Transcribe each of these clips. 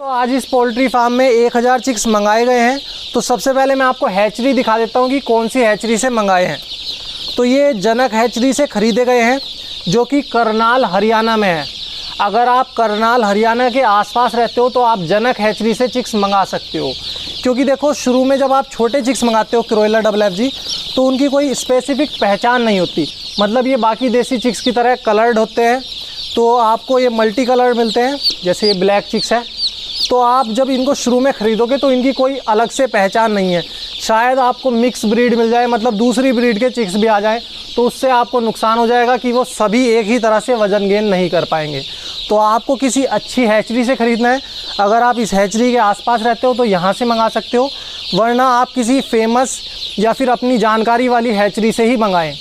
तो आज इस पोल्ट्री फार्म में 1000 चिक्स मंगाए गए हैं। तो सबसे पहले मैं आपको हैचरी दिखा देता हूँ कि कौन सी हैचरी से मंगाए हैं। तो ये जनक हैचरी से ख़रीदे गए हैं जो कि करनाल हरियाणा में है। अगर आप करनाल हरियाणा के आसपास रहते हो तो आप जनक हैचरी से चिक्स मंगा सकते हो, क्योंकि देखो शुरू में जब आप छोटे चिक्स मंगाते हो क्रोइलर FFG तो उनकी कोई स्पेसिफिक पहचान नहीं होती। मतलब ये बाकी देसी चिक्स की तरह कलर्ड होते हैं, तो आपको ये मल्टी कलर मिलते हैं। जैसे ये ब्लैक चिक्स है, तो आप जब इनको शुरू में ख़रीदोगे तो इनकी कोई अलग से पहचान नहीं है। शायद आपको मिक्स ब्रीड मिल जाए, मतलब दूसरी ब्रीड के चिक्स भी आ जाए, तो उससे आपको नुकसान हो जाएगा कि वो सभी एक ही तरह से वज़न गेन नहीं कर पाएंगे। तो आपको किसी अच्छी हैचरी से ख़रीदना है। अगर आप इस हैचरी के आसपास रहते हो तो यहाँ से मंगा सकते हो, वरना आप किसी फेमस या फिर अपनी जानकारी वाली हैचरी से ही मंगाएं,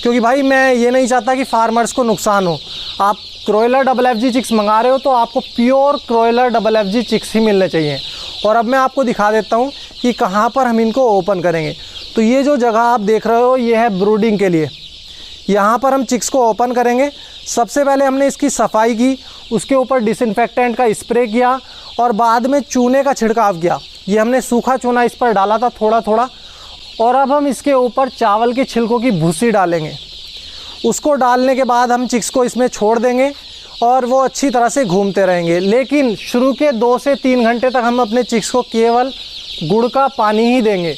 क्योंकि भाई मैं ये नहीं चाहता कि फार्मर्स को नुकसान हो। आप क्रोइलर FFG चिक्स मंगा रहे हो तो आपको प्योर क्रोइलर FFG चिक्स ही मिलने चाहिए। और अब मैं आपको दिखा देता हूँ कि कहाँ पर हम इनको ओपन करेंगे। तो ये जो जगह आप देख रहे हो ये है ब्रूडिंग के लिए। यहाँ पर हम चिक्स को ओपन करेंगे। सबसे पहले हमने इसकी सफाई की, उसके ऊपर डिसइंफेक्टेंट का स्प्रे किया और बाद में चूने का छिड़काव किया। ये हमने सूखा चूना इस पर डाला था थोड़ा थोड़ा। और अब हम इसके ऊपर चावल के छिलकों की भूसी डालेंगे। उसको डालने के बाद हम चिक्स को इसमें छोड़ देंगे और वो अच्छी तरह से घूमते रहेंगे। लेकिन शुरू के 2 से 3 घंटे तक हम अपने चिक्स को केवल गुड़ का पानी ही देंगे।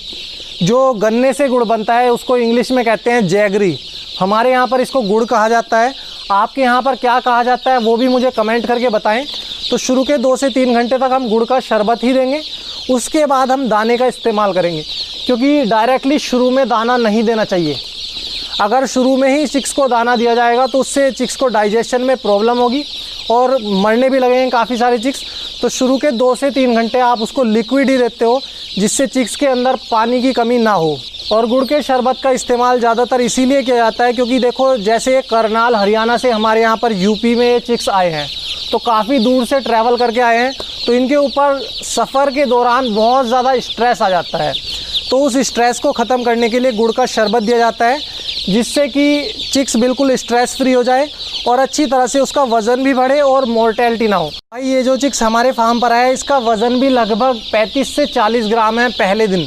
जो गन्ने से गुड़ बनता है उसको इंग्लिश में कहते हैं जैगरी। हमारे यहाँ पर इसको गुड़ कहा जाता है। आपके यहाँ पर क्या कहा जाता है वो भी मुझे कमेंट करके बताएं। तो शुरू के 2 से 3 घंटे तक हम गुड़ का शरबत ही देंगे। उसके बाद हम दाने का इस्तेमाल करेंगे, क्योंकि डायरेक्टली शुरू में दाना नहीं देना चाहिए। अगर शुरू में ही चिक्स को दाना दिया जाएगा तो उससे चिक्स को डाइजेशन में प्रॉब्लम होगी और मरने भी लगेंगे काफ़ी सारे चिक्स। तो शुरू के 2 से 3 घंटे आप उसको लिक्विड ही देते हो, जिससे चिक्स के अंदर पानी की कमी ना हो। और गुड़ के शरबत का इस्तेमाल ज़्यादातर इसीलिए किया जाता है क्योंकि देखो जैसे करनाल हरियाणा से हमारे यहाँ पर यूपी में ये चिक्स आए हैं, तो काफ़ी दूर से ट्रैवल करके आए हैं, तो इनके ऊपर सफ़र के दौरान बहुत ज़्यादा स्ट्रेस आ जाता है। तो उस स्ट्रेस को ख़त्म करने के लिए गुड़ का शरबत दिया जाता है, जिससे कि चिक्स बिल्कुल स्ट्रेस फ्री हो जाए और अच्छी तरह से उसका वज़न भी बढ़े और मोर्टेलिटी ना हो। भाई ये जो चिक्स हमारे फार्म पर आया है इसका वज़न भी लगभग 35 से 40 ग्राम है पहले दिन।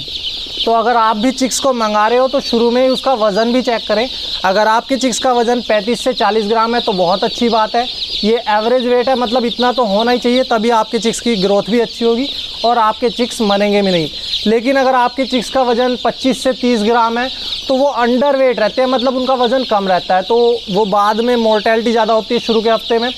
तो अगर आप भी चिक्स को मंगा रहे हो तो शुरू में ही उसका वज़न भी चेक करें। अगर आपके चिक्स का वज़न 35 से 40 ग्राम है तो बहुत अच्छी बात है। ये एवरेज वेट है, मतलब इतना तो होना ही चाहिए, तभी आपके चिक्स की ग्रोथ भी अच्छी होगी और आपके चिक्स मरेंगे भी नहीं। लेकिन अगर आपके चिक्स का वज़न 25 से 30 ग्राम है तो वो अंडर वेट रहते हैं, मतलब उनका वज़न कम रहता है, तो वो बाद में मोर्टेलिटी ज़्यादा होती है शुरू के हफ्ते में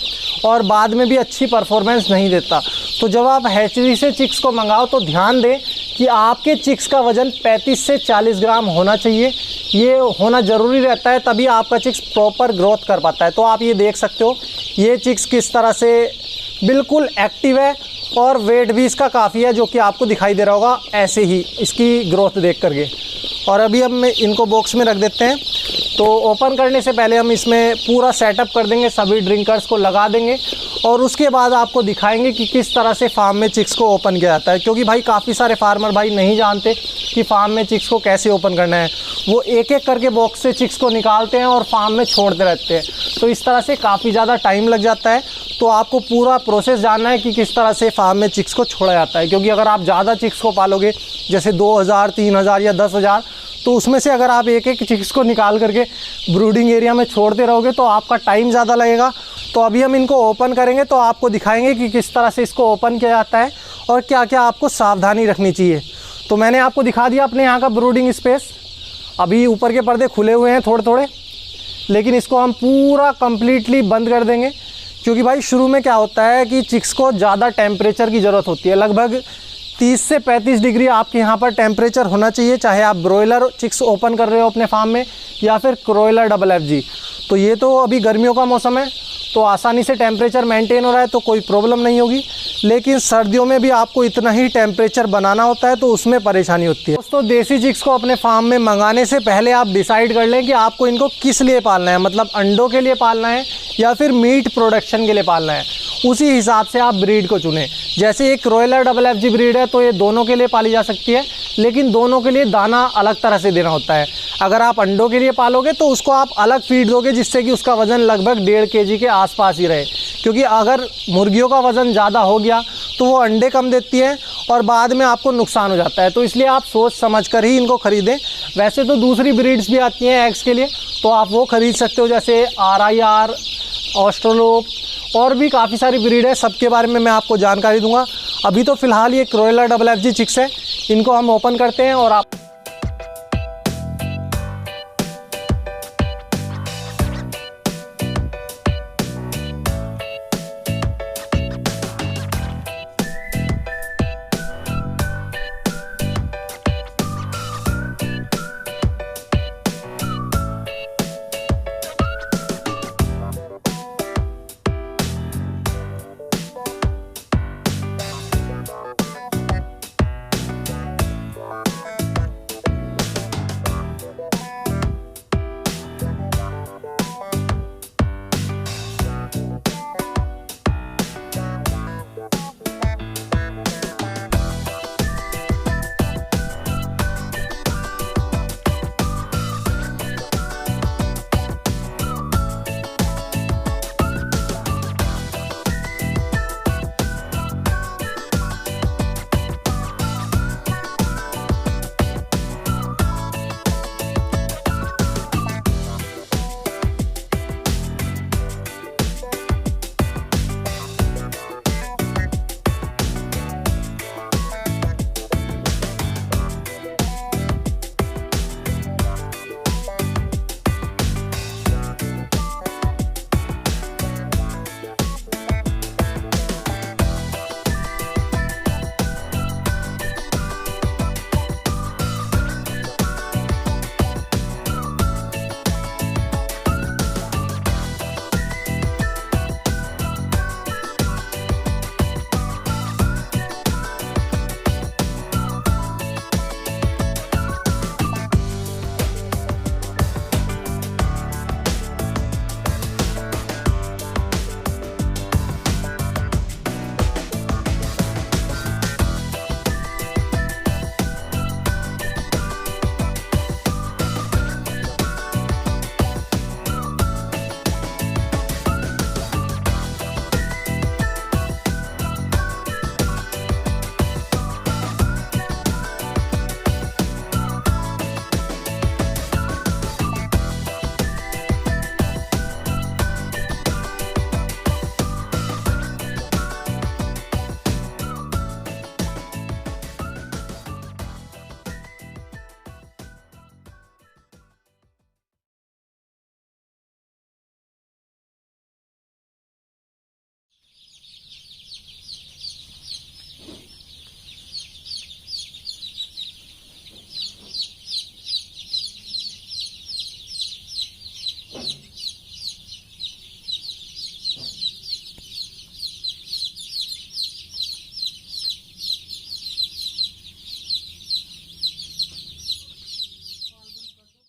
और बाद में भी अच्छी परफॉर्मेंस नहीं देता। तो जब आप हैचरी से चिक्स को मंगाओ तो ध्यान दें कि आपके चिक्स का वज़न 35 से 40 ग्राम होना चाहिए। ये होना ज़रूरी रहता है, तभी आपका चिक्स प्रॉपर ग्रोथ कर पाता है। तो आप ये देख सकते हो ये चिक्स किस तरह से बिल्कुल एक्टिव है और वेट भी इसका काफ़ी है, जो कि आपको दिखाई दे रहा होगा ऐसे ही इसकी ग्रोथ देख करके। और अभी हम इनको बॉक्स में रख देते हैं। तो ओपन करने से पहले हम इसमें पूरा सेटअप कर देंगे, सभी ड्रिंकर्स को लगा देंगे और उसके बाद आपको दिखाएंगे कि किस तरह से फार्म में चिक्स को ओपन किया जाता है। क्योंकि भाई काफ़ी सारे फार्मर भाई नहीं जानते कि फार्म में चिक्स को कैसे ओपन करना है। वो एक एक करके बॉक्स से चिक्स को निकालते हैं और फार्म में छोड़ते रहते हैं, तो इस तरह से काफ़ी ज़्यादा टाइम लग जाता है। तो आपको पूरा प्रोसेस जानना है कि किस तरह से फार्म में चिक्स को छोड़ा जाता है। क्योंकि अगर आप ज़्यादा चिक्स को पालोगे, जैसे 2000, 3000 या 10,000, तो उसमें से अगर आप एक एक चिक्स को निकाल करके ब्रूडिंग एरिया में छोड़ते रहोगे तो आपका टाइम ज़्यादा लगेगा। तो अभी हम इनको ओपन करेंगे तो आपको दिखाएंगे कि किस तरह से इसको ओपन किया जाता है और क्या क्या आपको सावधानी रखनी चाहिए। तो मैंने आपको दिखा दिया अपने यहाँ का ब्रूडिंग स्पेस। अभी ऊपर के पर्दे खुले हुए हैं थोड़े थोड़े, लेकिन इसको हम पूरा कम्प्लीटली बंद कर देंगे। क्योंकि भाई शुरू में क्या होता है कि चिक्स को ज़्यादा टेम्परेचर की ज़रूरत होती है। लगभग 30 से 35 डिग्री आपके यहाँ पर टेम्परेचर होना चाहिए, चाहे आप ब्रॉयलर चिक्स ओपन कर रहे हो अपने फार्म में या फिर क्रोइलर FFG। तो ये तो अभी गर्मियों का मौसम है तो आसानी से टेम्परेचर मेंटेन हो रहा है तो कोई प्रॉब्लम नहीं होगी। लेकिन सर्दियों में भी आपको इतना ही टेम्परेचर बनाना होता है तो उसमें परेशानी होती है। दोस्तों देसी चिक्स को अपने फार्म में मंगाने से पहले आप डिसाइड कर लें कि आपको इनको किस लिए पालना है, मतलब अंडों के लिए पालना है या फिर मीट प्रोडक्शन के लिए पालना है। उसी हिसाब से आप ब्रीड को चुनें। जैसे एक क्रोइलर FFG ब्रीड है तो ये दोनों के लिए पाली जा सकती है, लेकिन दोनों के लिए दाना अलग तरह से देना होता है। अगर आप अंडों के लिए पालोगे तो उसको आप अलग फीड दोगे, जिससे कि उसका वज़न लगभग 1.5 kg के आसपास ही रहे। क्योंकि अगर मुर्गियों का वज़न ज़्यादा हो गया तो वो अंडे कम देती हैं और बाद में आपको नुकसान हो जाता है। तो इसलिए आप सोच समझ कर ही इनको ख़रीदें। वैसे तो दूसरी ब्रीड्स भी आती हैं एग्स के लिए, तो आप वो ख़रीद सकते हो, जैसे RIR, ऑस्ट्रेलोप और भी काफ़ी सारी ब्रीड है, सबके बारे में मैं आपको जानकारी दूंगा। अभी तो फ़िलहाल ये क्रोएला डबल FG चिक्स है, इनको हम ओपन करते हैं और आप